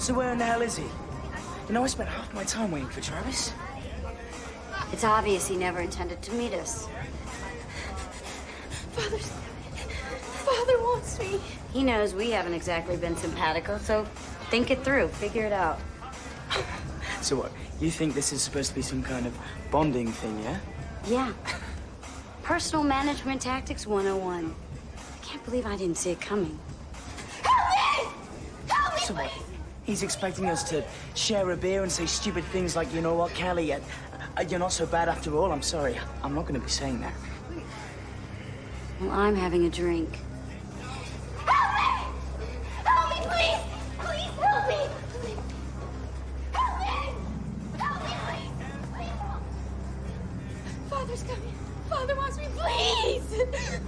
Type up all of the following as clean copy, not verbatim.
So where in the hell is he? You know, I spent half my time waiting for Travis. It's obvious he never intended to meet us. Father wants me. He knows we haven't exactly been simpatico, so think it through, figure it out. So what, you think this is supposed to be some kind of bonding thing, yeah? Yeah. Personal management tactics 101. I can't believe I didn't see it coming. Help me! Help me, So what, please! he's expecting us to share a beer and say stupid things like, you know what, Kelly, you're not so bad after all. I'm sorry, I'm not going to be saying that. Well, I'm having a drink. Help me! Help me, please! Please help me! Help me! Help me, please! Please help. Father's coming. Father wants me, please!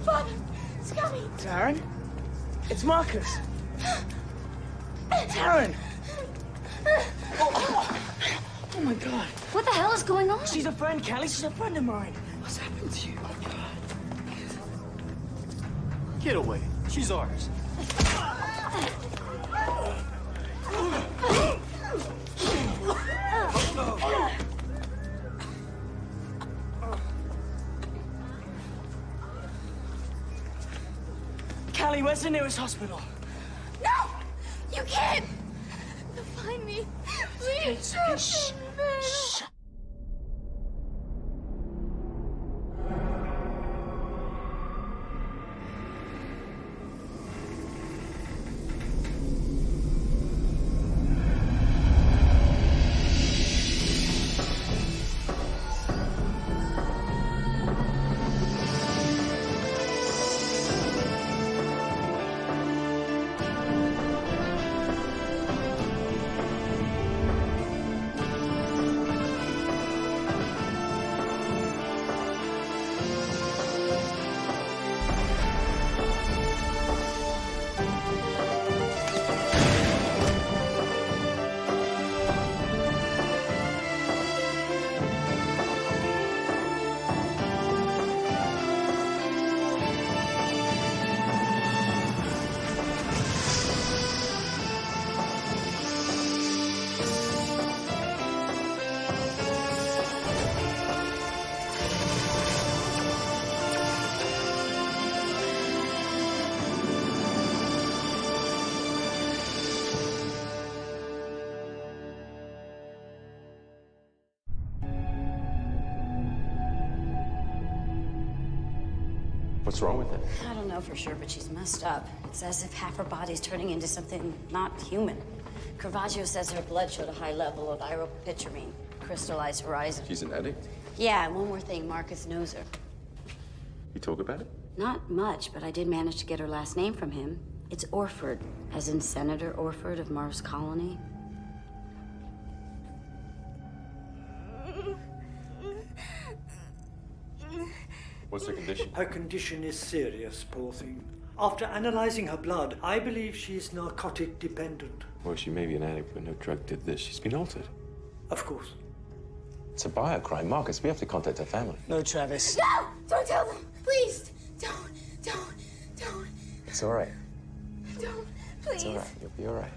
Father's coming. Taryn? It's Marcus. Taryn! Oh my God. What the hell is going on? She's a friend, Kelly. She's a friend of mine. What's happened to you? Oh, God. Get away. She's ours. Callie, where's the nearest hospital? No! You can't! Find me. Please. Okay, shh. Shh. What's wrong with it? I don't know for sure, but she's messed up. It's as if half her body's turning into something not human. Caravaggio says her blood showed a high level of iropitramine, crystallized horizon. She's an addict? Yeah, and one more thing, Marcus knows her. You talk about it? Not much, but I did manage to get her last name from him. It's Orford, as in Senator Orford of Mars Colony. What's her condition? Her condition is serious, poor thing. After analyzing her blood, I believe she's narcotic dependent. Well, she may be an addict, but no drug did this. She's been altered. Of course. It's a biocrime. Marcus, we have to contact her family. No, Travis. No! Don't tell them! Please! Don't! It's all right. Don't! Please! It's all right. You'll be all right.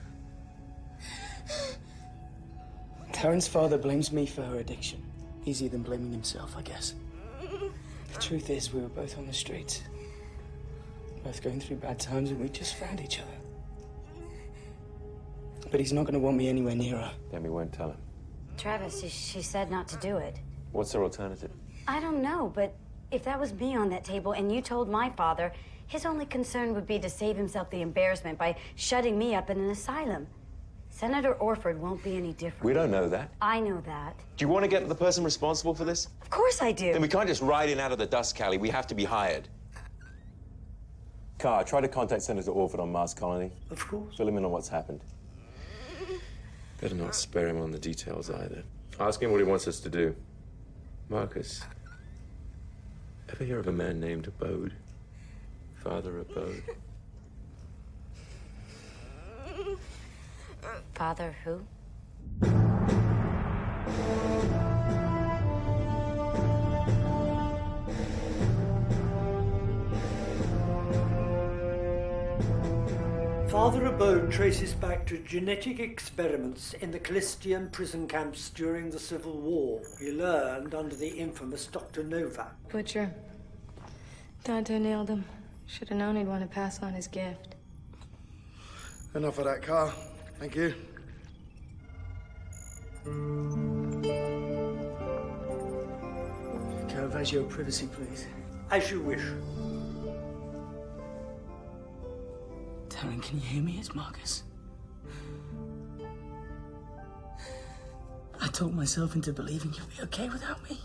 Taryn's father blames me for her addiction. Easier than blaming himself, I guess. The truth is, we were both on the streets. Both going through bad times, and we just found each other. But he's not going to want me anywhere near her. Then we won't tell him. Travis, she said not to do it. What's her alternative? I don't know, but if that was me on that table and you told my father, his only concern would be to save himself the embarrassment by shutting me up in an asylum. Senator Orford won't be any different. We don't know that. I know that. Do you want to get the person responsible for this? Of course I do. Then we can't just ride in out of the dust, Callie. We have to be hired. Carr, try to contact Senator Orford on Mars Colony. Of course. Fill him in on what's happened. Better not spare him on the details either. Ask him what he wants us to do. Marcus, ever hear of a man named Abode? Father Abode? Father who? Father Abode traces back to genetic experiments in the Callistian prison camps during the Civil War. He learned under the infamous Dr. Novak. Butcher. Dante nailed him. Should have known he'd want to pass on his gift. Enough of that, Carl. Thank you. Caravaggio, privacy, please. As you wish. Taryn, can you hear me? It's Marcus. I talked myself into believing you'd be okay without me.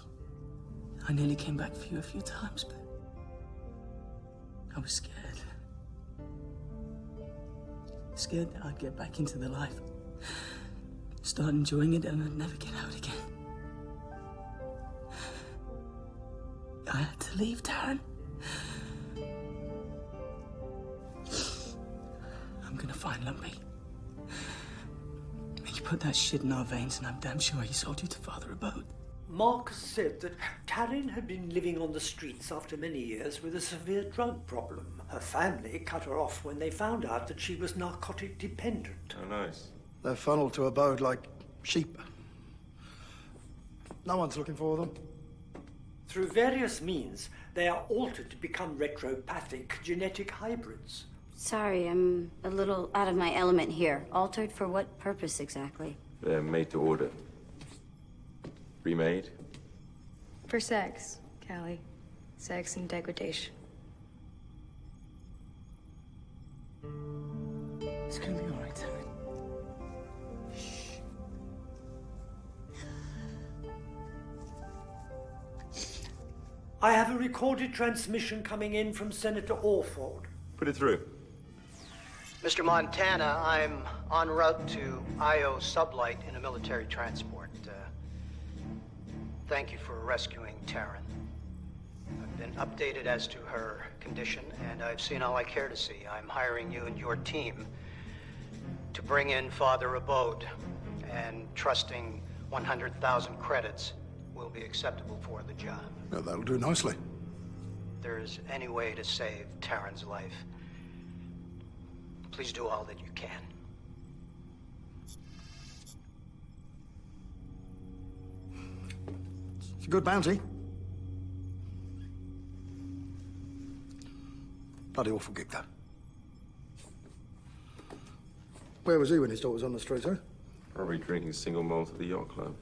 I nearly came back for you a few times, but I was scared. Scared that I'd get back into the life, start enjoying it, and I'd never get out again. I had to leave, Taryn. I'm gonna find Lumpy. He put that shit in our veins, and I'm damn sure he sold you to Father Abode. Marcus said that Taryn had been living on the streets after many years with a severe drug problem. Her family cut her off when they found out that she was narcotic dependent. Oh, nice. They're funneled to Abode like sheep. No one's looking for them. Through various means, they are altered to become retropathic genetic hybrids. Sorry, I'm a little out of my element here. Altered for what purpose exactly? They're made to order. Remade? For sex, Callie. Sex and degradation. It's gonna be all right, Taryn. I have a recorded transmission coming in from Senator Orford. Put it through. Mr. Montana, I'm en route to IO Sublight in a military transport. Thank you for rescuing Taryn. I've been updated as to her condition, and I've seen all I care to see. I'm hiring you and your team to bring in Father Abode, and trusting 100,000 credits will be acceptable for the job. Yeah, that'll do nicely. If there's any way to save Taryn's life, please do all that you can. It's a good bounty. Bloody awful gig, though. Where was he when his daughter was on the street, huh? Probably drinking single malt at the yacht club.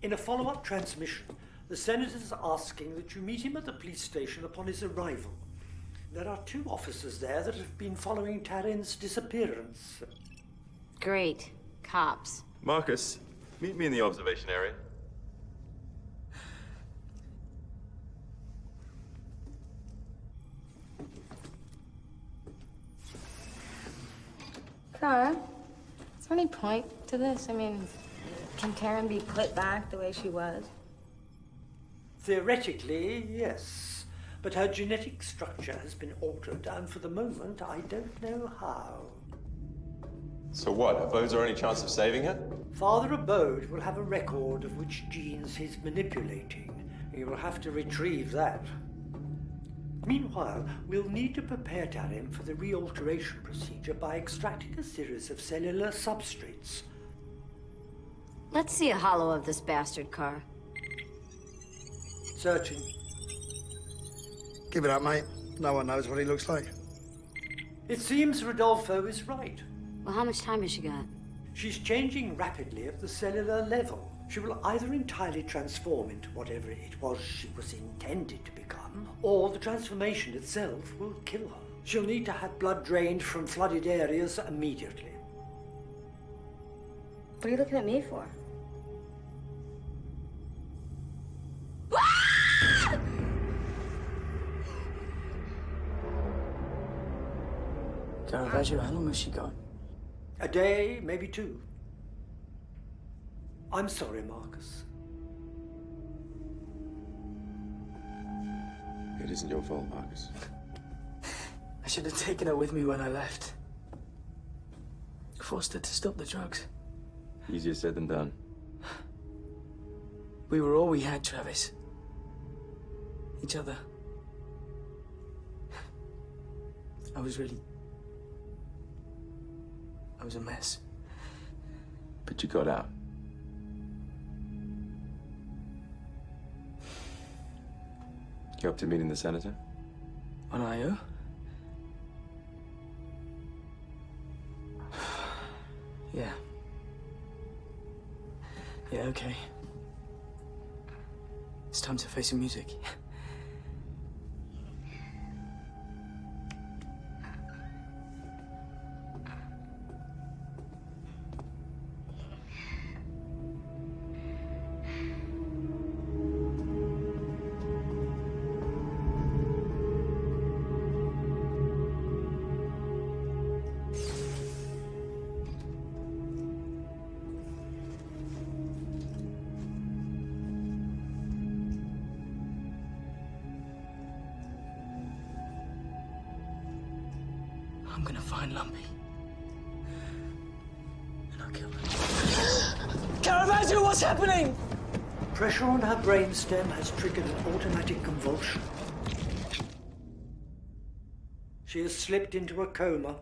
In a follow-up transmission, the Senator's asking that you meet him at the police station upon his arrival. There are 2 officers there that have been following Taryn's disappearance. Great. Cops. Marcus, meet me in the observation area. Cara, is there any point to this? I mean, can Taryn be put back the way she was? Theoretically, yes. But her genetic structure has been altered, and for the moment, I don't know how. So what? Abode's our only chance of saving her? Father Abode will have a record of which genes he's manipulating. He will have to retrieve that. Meanwhile, we'll need to prepare Taryn for the re-alteration procedure by extracting a series of cellular substrates. Let's see a hollow of this bastard car. Searching. Give it up, mate. No one knows what he looks like. It seems Rodolfo is right. Well, how much time has she got? She's changing rapidly at the cellular level. She will either entirely transform into whatever it was she was intended to become, or the transformation itself will kill her. She'll need to have blood drained from flooded areas immediately. What are you looking at me for? Caravaggio, how long has she got? A day, maybe 2. I'm sorry, Marcus. It isn't your fault, Marcus. I should have taken her with me when I left. Forced her to stop the drugs. Easier said than done. We were all we had, Travis. Each other. I was a mess. But you got out. You up to meeting the senator? On I.O.? Yeah. Yeah, okay. It's time to face some music. I'm gonna find Lumpy. And I'll kill her. Caravaggio, what's happening? Pressure on her brainstem has triggered an automatic convulsion. She has slipped into a coma.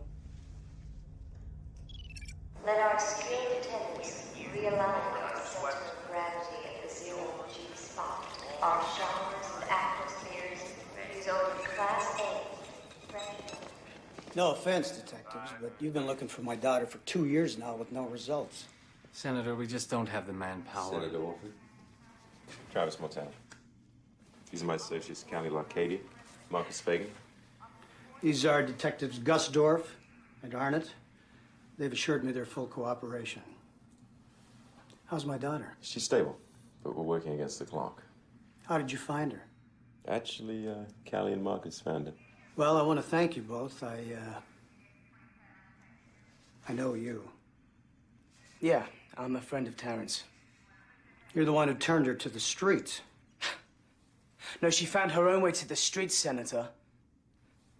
Let our skilled attendants realign the center of gravity at the zero-G spot. Our showers and atmospheres use only Class A. No offense, detectives, but you've been looking for my daughter for 2 years now with no results. Senator, we just don't have the manpower. Senator Orford. Travis Montana. These are my associates, County Arcadia, Marcus Fagan. These are Detectives Gusdorf and Arnott. They've assured me their full cooperation. How's my daughter? She's stable, but we're working against the clock. How did you find her? Actually, Callie and Marcus found her. Well, I want to thank you both. I know you. Yeah, I'm a friend of Terrence. You're the one who turned her to the streets. No, she found her own way to the streets, Senator.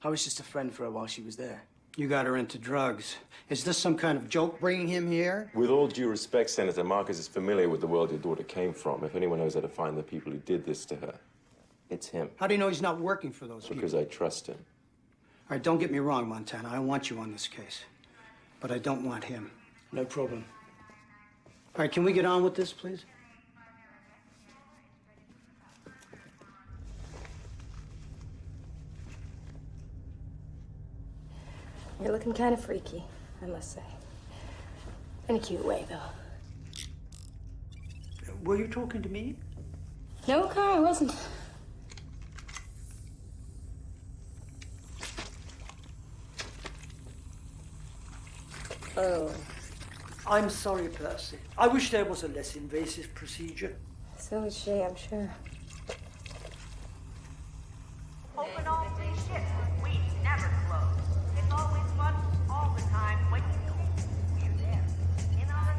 I was just a friend for her while she was there. You got her into drugs. Is this some kind of joke bringing him here? With all due respect, Senator, Marcus is familiar with the world your daughter came from. If anyone knows how to find the people who did this to her, it's him. How do you know he's not working for those people? Because I trust him. All right, don't get me wrong, Montana. I want you on this case. But I don't want him. No problem. All right, can we get on with this, please? You're looking kind of freaky, I must say. In a cute way, though. Were you talking to me? No, Carl, I wasn't. Oh. I'm sorry, Percy. I wish there was a less invasive procedure. So is she, I'm sure. Open all 3 ships. We never close. It's always fun all the time when we're there. In other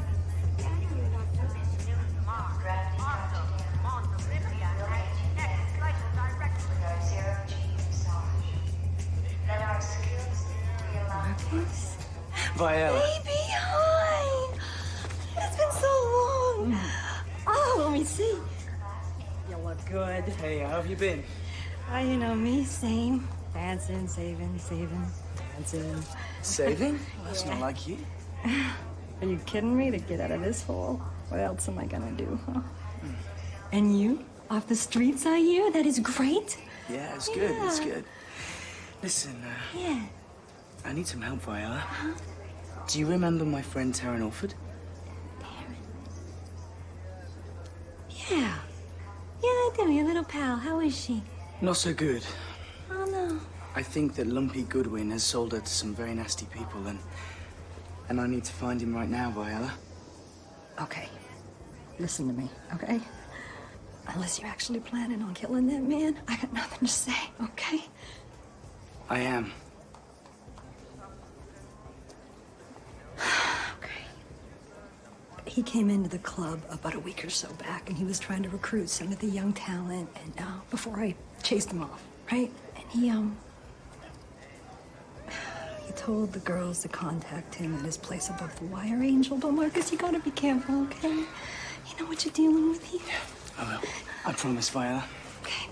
this new Mars, Arthur, Mons Olympia, and next cycle directly. Zero-G massage. Let our skills realign. Viola. Baby, hi! It's been so long. Oh, let me see. You look good. Hey, how have you been? You know me, same. Dancing, saving, dancing. Saving? Well, that's not like you. Are you kidding me? To get out of this hole? What else am I gonna do, huh? And you? Off the streets, are you? That is great. Yeah, it's good, it's good. Listen, Yeah. I need some help, Viola. Do you remember my friend Taryn Orford? Yeah. Yeah, I do. Your little pal. How is she? Not so good. Oh, no. I think that Lumpy Goodwin has sold her to some very nasty people, and I need to find him right now, Viola. Okay. Listen to me, okay? Unless you're actually planning on killing that man, I got nothing to say, okay? I am. He came into the club about a week or so back, and he was trying to recruit some of the young talent, and before I chased him off, right? And he told the girls to contact him at his place above the wire, Angel. But Marcus, you gotta be careful, okay? You know what you're dealing with here. I will. I promise, Viola. Okay.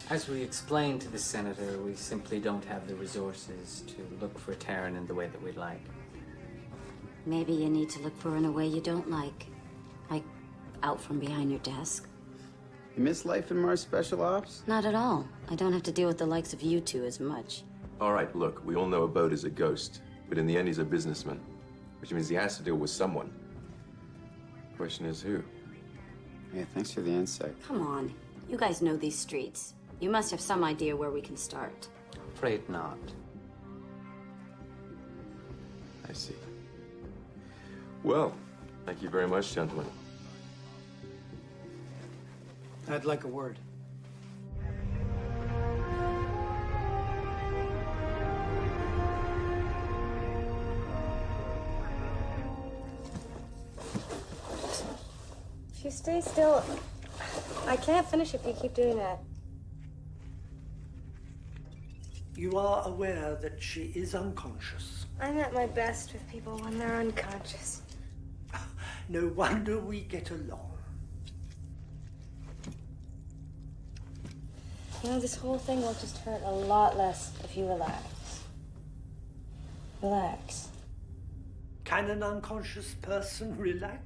As we explained to the senator, we simply don't have the resources to look for Taryn in the way that we'd like. Maybe you need to look for her in a way you don't like. Like, out from behind your desk. You miss life in Mars Special Ops? Not at all. I don't have to deal with the likes of you two as much. All right, look, we all know Abode is a ghost, but in the end he's a businessman, which means he has to deal with someone. Question is who? Yeah, thanks for the insight. Come on. You guys know these streets. You must have some idea where we can start. Afraid not. I see. Well, thank you very much, gentlemen. I'd like a word. If you stay still, I can't finish if you keep doing that. You are aware that she is unconscious. I'm at my best with people when they're unconscious. No wonder we get along. You know, this whole thing will just hurt a lot less if you relax. Relax. Can an unconscious person relax?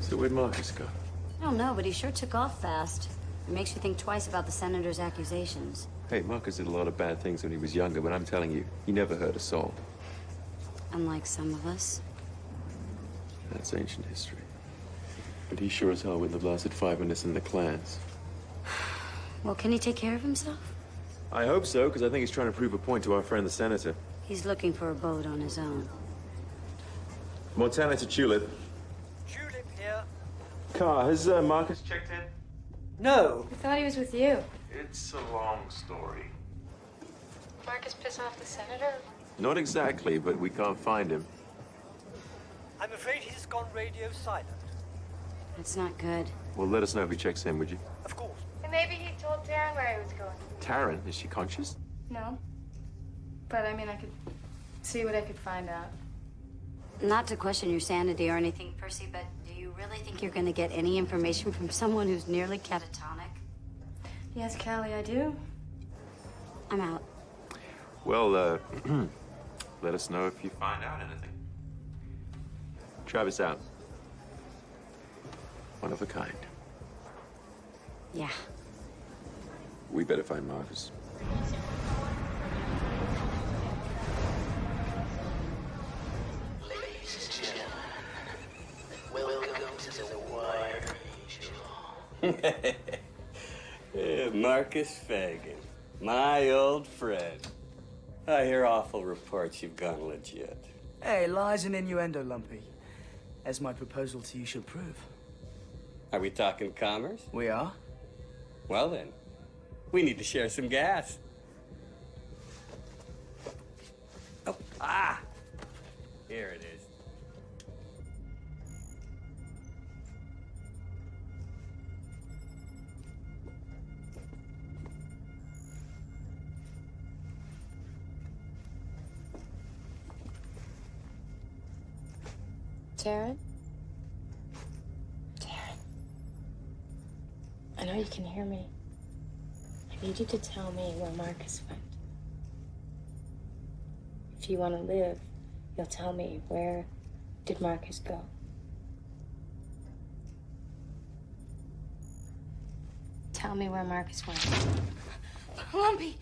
So where'd Marcus go? I don't know, but he sure took off fast. It makes you think twice about the senator's accusations. Hey, Marcus did a lot of bad things when he was younger, but I'm telling you, he never hurt a soul. Unlike some of us. That's ancient history. But he sure as hell wouldn't have lasted 5 minutes in the clans. Well, can he take care of himself? I hope so, because I think he's trying to prove a point to our friend the senator. He's looking for a boat on his own. Montana to Tulip. Tulip here. Car, has Marcus checked in? No. I thought he was with you. It's a long story. Marcus piss off the senator? Not exactly, but we can't find him. I'm afraid he's gone radio silent. That's not good. Well, let us know if he checks in, would you? Of course. And maybe he told Taryn where he was going. Taryn, is she conscious? No. But I mean, I could see what I could find out. Not to question your sanity or anything, Percy, but do you really think you're going to get any information from someone who's nearly catatonic? Yes, Callie, I do. I'm out. Well, let us know if you find out anything. Travis out. One of a kind. Yeah. We better find Marcus. Ladies and gentlemen, welcome to the Wire. Yeah, Marcus Fagan, my old friend. I hear awful reports you've gone legit. Hey, lies and innuendo, Lumpy. As my proposal to you should prove. Are we talking commerce? We are. Well then, we need to share some gas. Oh, here it is. Taryn? Taryn. I know you can hear me. I need you to tell me where Marcus went. If you want to live, you'll tell me, where did Marcus go? Tell me where Marcus went. Lumpy!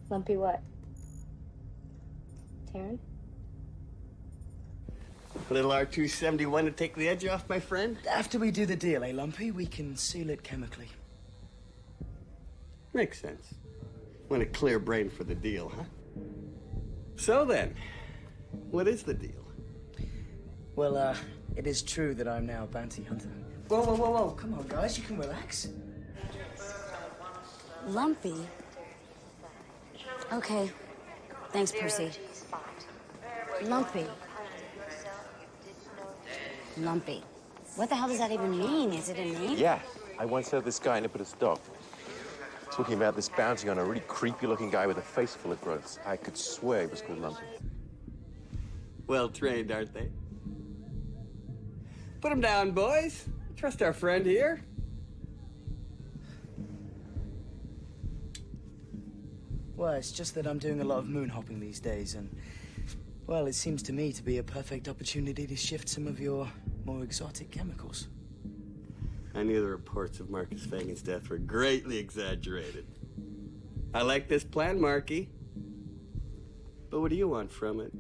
Lumpy what? Taryn? A little R271 to take the edge off, my friend? After we do the deal, Lumpy, we can seal it chemically. Makes sense. Want a clear brain for the deal, huh? So then, what is the deal? Well, it is true that I'm now a bounty hunter. Whoa, whoa, whoa, whoa. Come on, guys, you can relax. Lumpy? Okay. Thanks, Percy. Lumpy. Lumpy. What the hell does that even mean? Is it a name? Yeah, I once heard this guy in it put a stop. Talking about this bounty on a really creepy-looking guy with a face full of growths. I could swear he was called Lumpy. Well trained, aren't they? Put him down, boys. Trust our friend here. Well, it's just that I'm doing a lot of moon hopping these days, and, well, it seems to me to be a perfect opportunity to shift some of your more exotic chemicals. I knew the reports of Marcus Fagan's death were greatly exaggerated. I like this plan, Marky. But what do you want from it?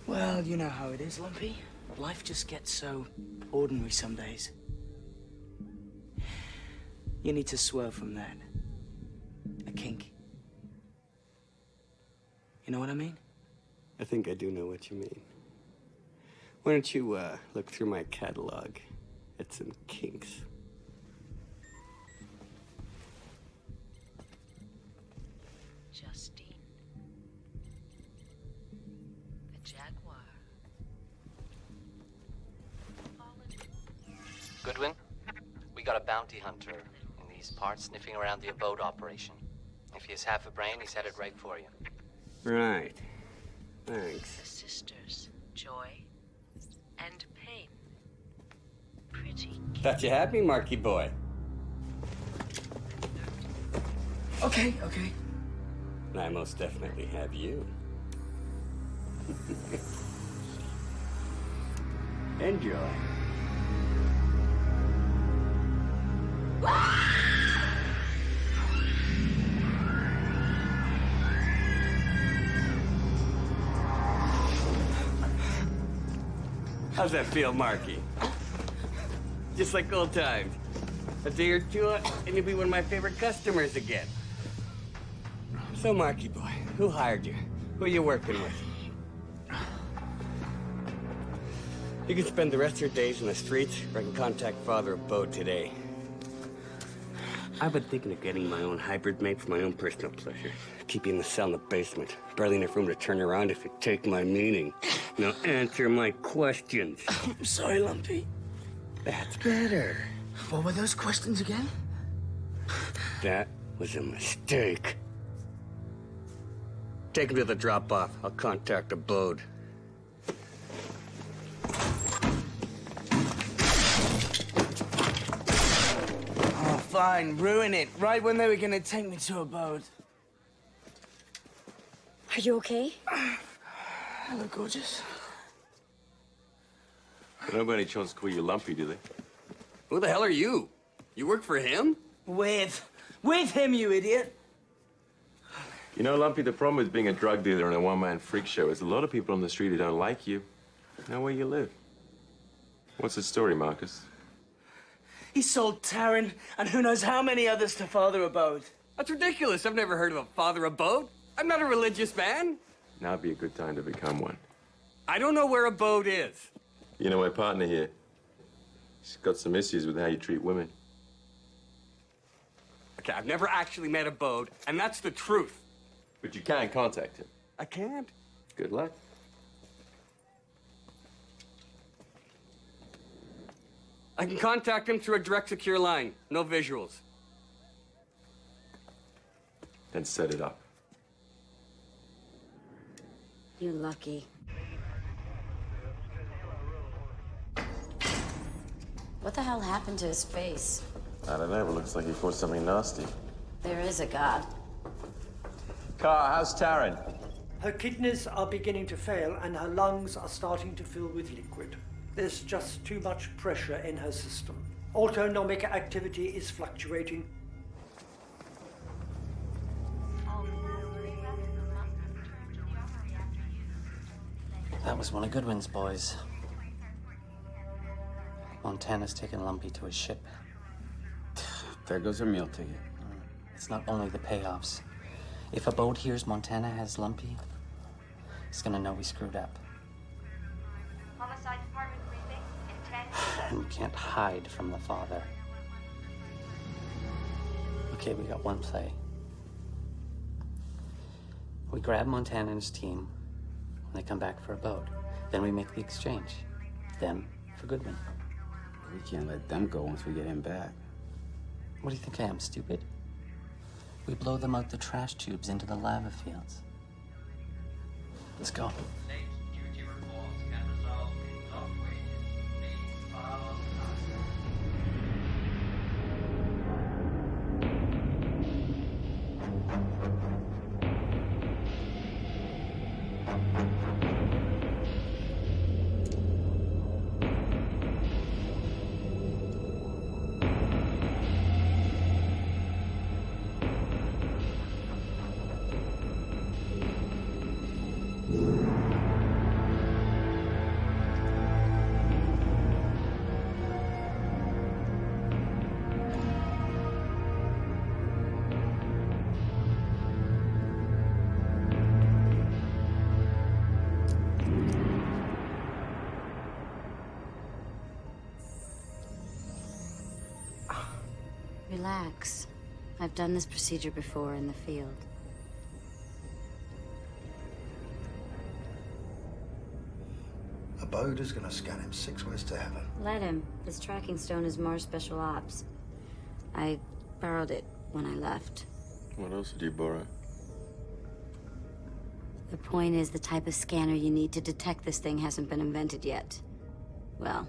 Well, you know how it is, Lumpy. Life just gets so ordinary some days. You need to swerve from that. A kink. You know what I mean? I think I do know what you mean. Why don't you look through my catalog at some kinks? Justine. The Jaguar. Goodwin, we got a bounty hunter in these parts sniffing around the abode operation. If he has half a brain, he's headed right for you. Right. Thanks. The sisters, Joy and Pain. Pretty. Thought you had me, Marky boy. Okay. And I most definitely have you. Enjoy. How's that feel, Marky? Just like old times. A day or two, and you'll be one of my favorite customers again. So, Marky boy, who hired you? Who are you working with? You can spend the rest of your days in the streets, or I can contact Father Abode today. I've been thinking of getting my own hybrid made for my own personal pleasure. Keep you in the cell in the basement. Barely enough room to turn around if you take my meaning. Now answer my questions. I'm sorry, Lumpy. That's better. What were those questions again? That was a mistake. Take him to the drop-off. I'll contact Abode. Oh, fine. Ruin it. Right when they were gonna take me to Abode. Are you okay? Hello, gorgeous. They don't by any chance call you Lumpy, do they? Who the hell are you? You work for him? With him, you idiot. You know, Lumpy, the problem with being a drug dealer and a one-man freak show is a lot of people on the street who don't like you know where you live. What's the story, Marcus? He sold Taryn and who knows how many others to Father Abode. That's ridiculous. I've never heard of a Father Abode. I'm not a religious man. Now'd be a good time to become one. I don't know where Abode is. You know, my partner here, he's got some issues with how you treat women. Okay, I've never actually met Abode, and that's the truth. But you can contact him. I can't. Good luck. I can contact him through a direct secure line. No visuals. Then set it up. You lucky. What the hell happened to his face? I don't know, but it looks like he caught something nasty. There is a God. Car, how's Taryn? Her kidneys are beginning to fail and her lungs are starting to fill with liquid. There's just too much pressure in her system. Autonomic activity is fluctuating. That was one of Goodwin's boys. Montana's taken Lumpy to his ship. There goes our meal ticket. It's not only the payoffs. If Abode hears Montana has Lumpy, he's gonna know we screwed up. Homicide Department briefing in 10. And we can't hide from the father. Okay, we got one play. We grab Montana and his team when they come back for Abode. Then we make the exchange. Them for Goodwin. We can't let them go once we get him back. What do you think I am, stupid? We blow them out the trash tubes into the lava fields. Let's go. Relax. I've done this procedure before in the field. A Bode is gonna scan him 6 ways to heaven. Let him. His tracking stone is Mars Special Ops. I borrowed it when I left. What else did you borrow? The point is, the type of scanner you need to detect this thing hasn't been invented yet. Well,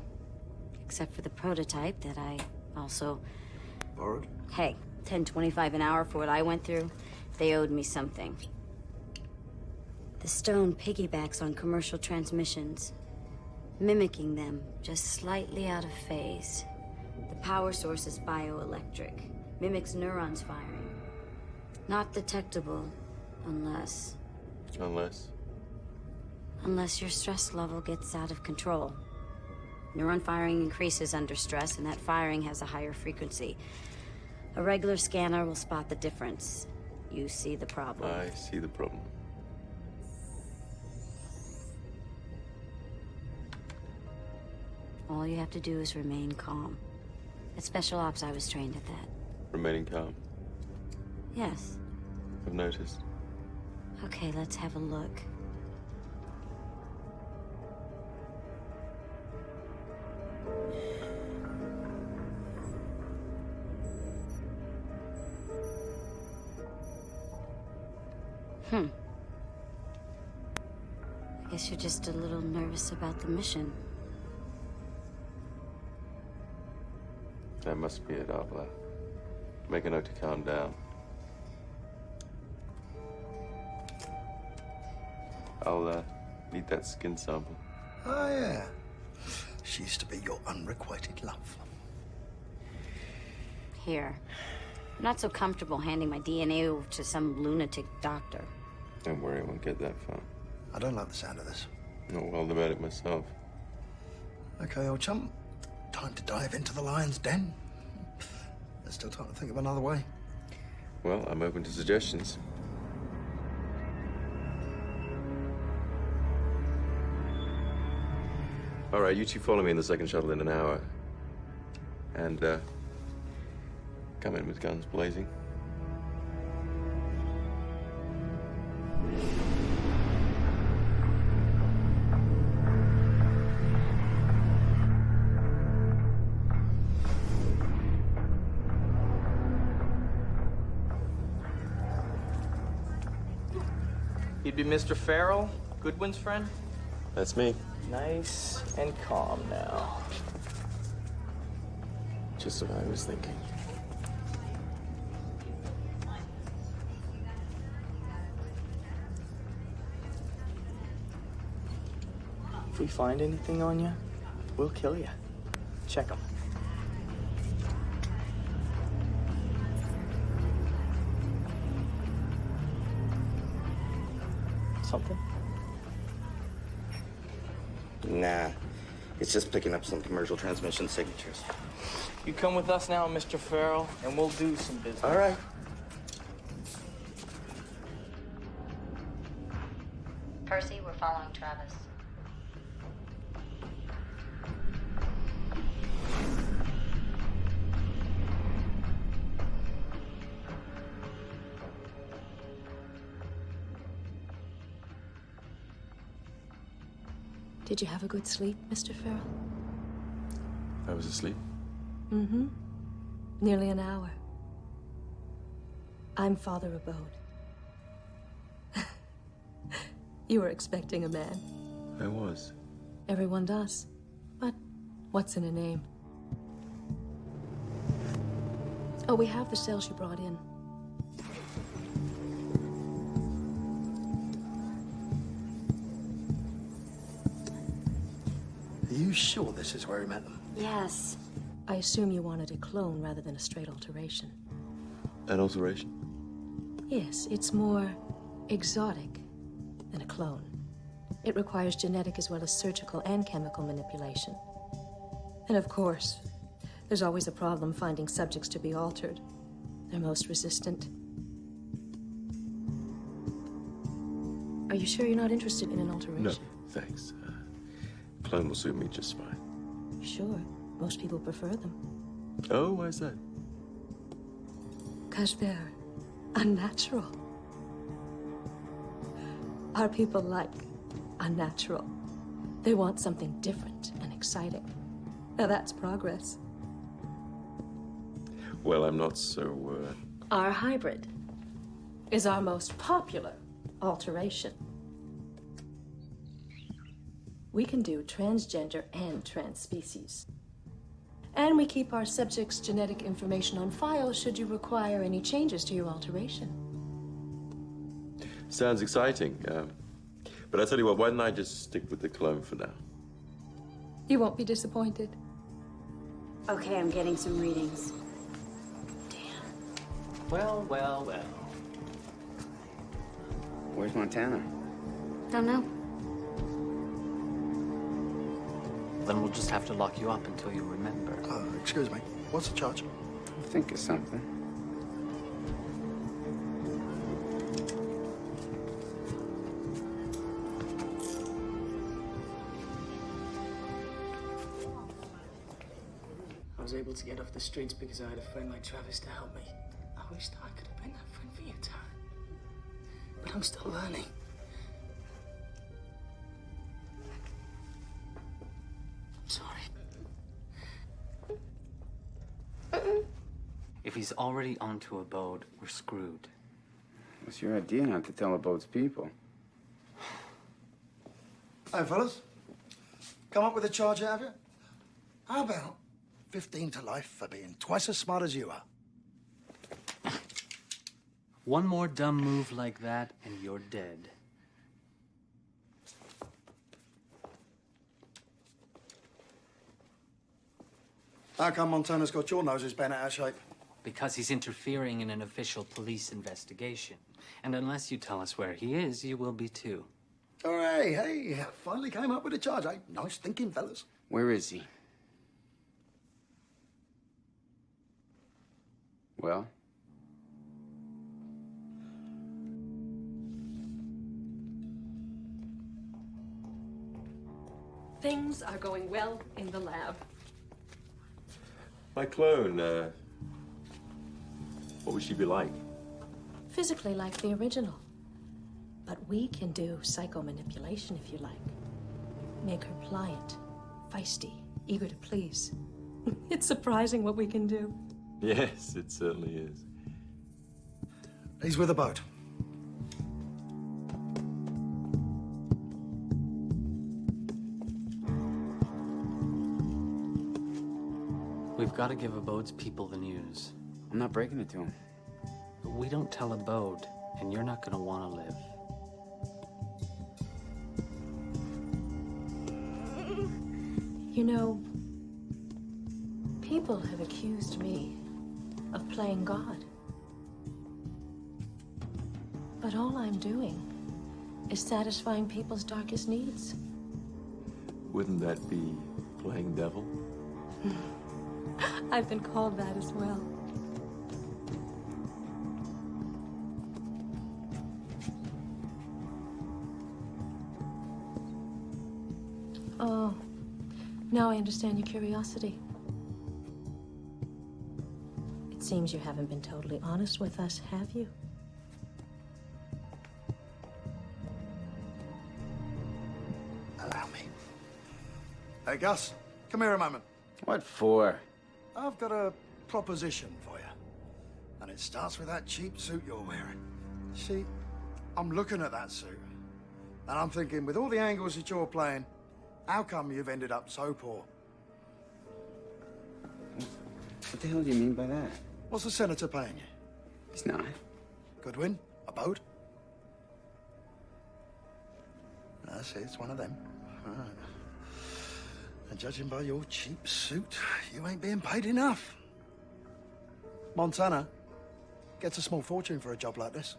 except for the prototype that I also... Borrowed? Hey, $10.25 an hour for what I went through. They owed me something. The stone piggybacks on commercial transmissions, mimicking them, just slightly out of phase. The power source is bioelectric, mimics neurons firing. Not detectable unless... Unless your stress level gets out of control. Neuron firing increases under stress, and that firing has a higher frequency. A regular scanner will spot the difference. You see the problem. I see the problem. All you have to do is remain calm. At Special Ops, I was trained at that. Remaining calm. Yes. I've noticed. Okay, let's have a look. I guess you're just a little nervous about the mission. That must be it, Abla. Make a note to calm down. I'll need that skin sample. Oh, yeah. She used to be your unrequited love. Here. I'm not so comfortable handing my DNA over to some lunatic doctor. Don't worry, I won't get that far. I don't like the sound of this. Not wild about it myself. Okay, old chum. Time to dive into the lion's den. There's still time to think of another way. Well, I'm open to suggestions. All right, you two follow me in the second shuttle in an hour. And, come in with guns blazing. You'd be Mr. Farrell, Goodwin's friend? That's me. Nice and calm now. Just what I was thinking. If we find anything on you, we'll kill you. Check them. Something? Nah. It's just picking up some commercial transmission signatures. You come with us now, Mr. Farrell, and we'll do some business. All right. Percy, we're following Travis. Did you have a good sleep, Mr. Farrell? I was asleep. Mm-hmm. Nearly an hour. I'm Father Abode. You were expecting a man. I was. Everyone does. But what's in a name? Oh, we have the cells you brought in. Are you sure this is where he met them? Yes. I assume you wanted a clone rather than a straight alteration. An alteration? Yes, it's more exotic than a clone. It requires genetic as well as surgical and chemical manipulation. And of course, there's always a problem finding subjects to be altered. They're most resistant. Are you sure you're not interested in an alteration? No, thanks. Clone will suit me just fine. Sure. Most people prefer them. Oh, why is that? 'Cause they're unnatural. Our people like unnatural. They want something different and exciting. Now that's progress. Well, I'm not so, Our hybrid is our most popular alteration. We can do transgender and trans-species. And we keep our subjects' genetic information on file should you require any changes to your alteration. Sounds exciting. But I tell you what, why don't I just stick with the clone for now? You won't be disappointed. Okay, I'm getting some readings. Well, well, well. Where's Montana? Don't know. Then we'll just have to lock you up until you remember. Excuse me. What's the charge? Think of something. I was able to get off the streets because I had a friend like Travis to help me. I wished I could have been that friend for you, Taryn. But I'm still learning. I'm sorry. If he's already onto Abode, we're screwed. What's your idea not to tell Abode's people? Hey, fellas. Come up with a charge out of you? How about 15 to life for being twice as smart as you are? One more dumb move like that, and you're dead. How come Montana's got your noses bent out of shape? Because he's interfering in an official police investigation. And unless you tell us where he is, you will be too. Oh, hey, finally came up with a charge, eh? Nice thinking, fellas. Where is he? Well? Things are going well in the lab. My clone, what would she be like? Physically like the original. But we can do psychomanipulation if you like. Make her pliant, feisty, eager to please. It's surprising what we can do. Yes, it certainly is. He's with a boat. We've got to give Abode's people the news. I'm not breaking it to him. But we don't tell Abode, and you're not going to want to live. You know, people have accused me of playing God. But all I'm doing is satisfying people's darkest needs. Wouldn't that be playing devil? I've been called that as well. Oh, now I understand your curiosity. It seems you haven't been totally honest with us, have you? Allow me. Hey, Gus, come here a moment. What for? I've got a proposition for you. And it starts with that cheap suit you're wearing. See, I'm looking at that suit, and I'm thinking, with all the angles that you're playing, how come you've ended up so poor? What the hell do you mean by that? What's the senator paying you? He's not. Goodwin? A boat? I see, it's one of them. All right. And judging by your cheap suit, you ain't being paid enough. Montana gets a small fortune for a job like this.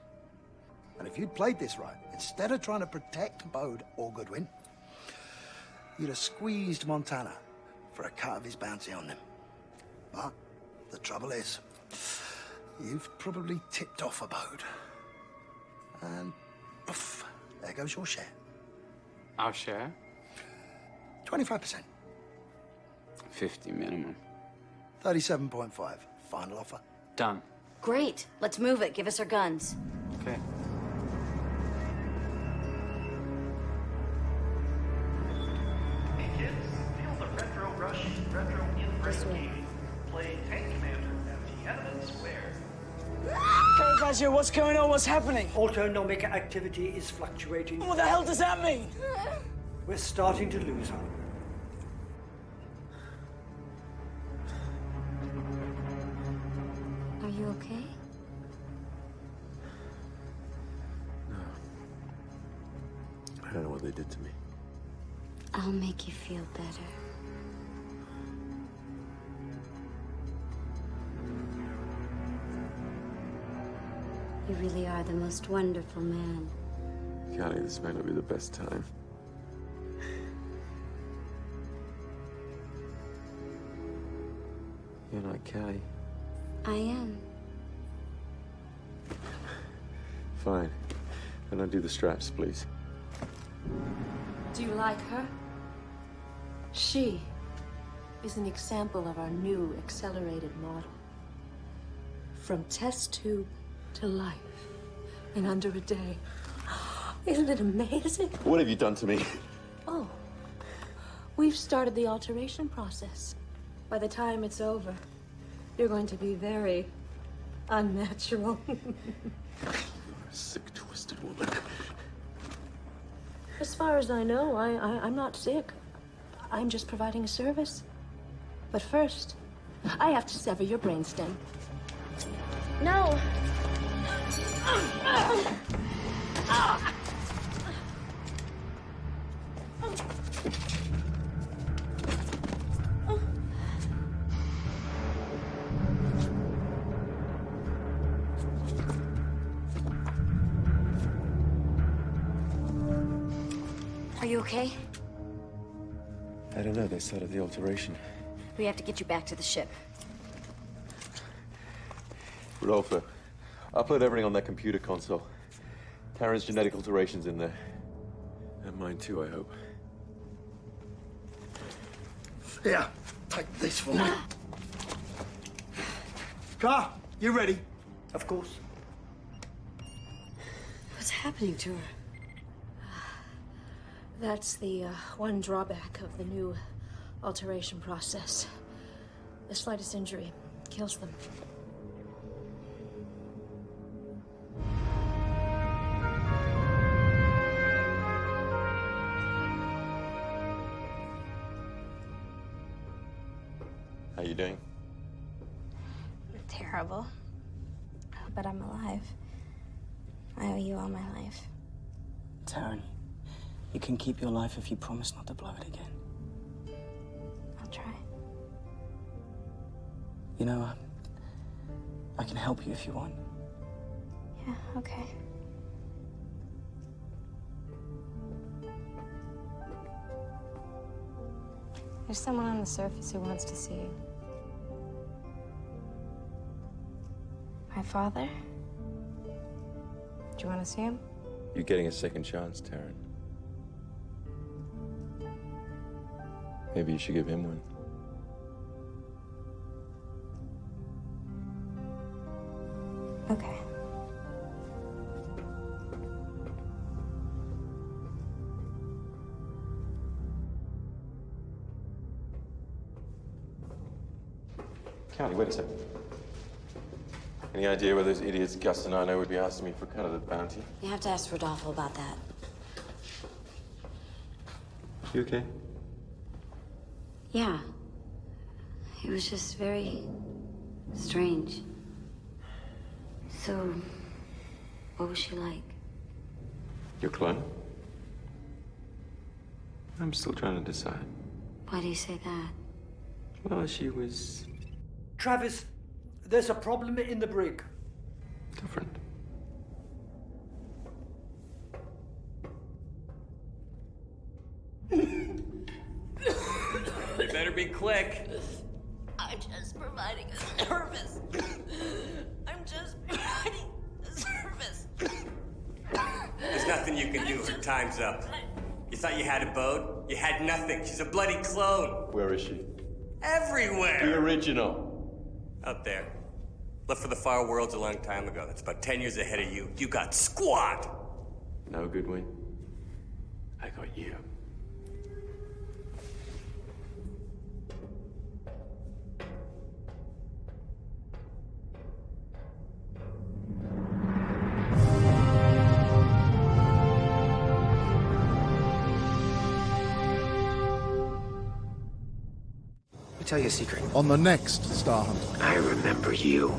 And if you'd played this right, instead of trying to protect Bode or Goodwin, you'd have squeezed Montana for a cut of his bounty on them. But the trouble is, you've probably tipped off a Bode. And poof, there goes your share. Our share? 25%. 50 minimum. 37.5. Final offer. Done. Great. Let's move it. Give us our guns. Okay. Hey kids, feel the retro rush, retro in-frame gaming. Play Tank Commander at Tiananmen Square. Caravaggio, what's going on? What's happening? Autonomic activity is fluctuating. What the hell does that mean? We're starting to lose her. Are you okay? I don't know what they did to me. I'll make you feel better. You really are the most wonderful man. Callie, this may not be the best time. You're not Callie. I am. Fine. And undo the straps, please. Do you like her? She is an example of our new accelerated model. From test tube to life in under a day. Isn't it amazing? What have you done to me? Oh, we've started the alteration process. By the time it's over, you're going to be very unnatural. You're a sick, twisted woman. As far as I know, I'm not sick. I'm just providing a service. But first, I have to sever your brainstem. No! Are you okay? I don't know. They started the alteration. We have to get you back to the ship. Rodolfo, upload everything on that computer console. Taryn's genetic alterations in there. And mine too, I hope. Here, take this for me. Car, you ready? Of course. What's happening to her? That's the one drawback of the new alteration process. The slightest injury kills them. How you doing? Terrible. But I'm alive. I owe you all my life. Taryn, you can keep your life if you promise not to blow it again. I'll try. You know, I can help you if you want. Yeah, okay. There's someone on the surface who wants to see you. My father? Do you want to see him? You're getting a second chance, Taryn. Maybe you should give him one. Okay. Callie, wait a second. Any idea where those idiots Gus and Arno would be asking me for cut of the bounty? You have to ask Rodolfo about that. You okay? Yeah. It was just very strange. So, what was she like? Your clone? I'm still trying to decide. Why do you say that? Well, she was Travis, there's a problem in the brig. different. You better be quick. I'm just providing a service. I'm just providing a service. There's nothing you can do. Her time's up. You thought you had a boat? You had nothing. She's a bloody clone. Where is she? Everywhere. The original. Out there. Left for the far worlds a long time ago. That's about 10 years ahead of you. You got squat. No, Goodwin. I got you. Let me tell you a secret. On the next Starhunter. I remember you.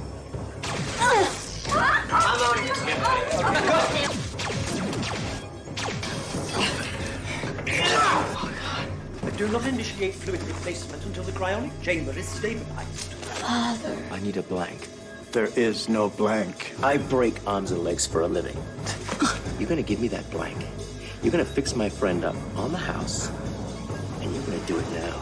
Do not initiate fluid replacement until the cryonic chamber is stabilized. Father. I need a blank. There is no blank. I break arms and legs for a living. You're gonna give me that blank. You're gonna fix my friend up on the house. And you're gonna do it now.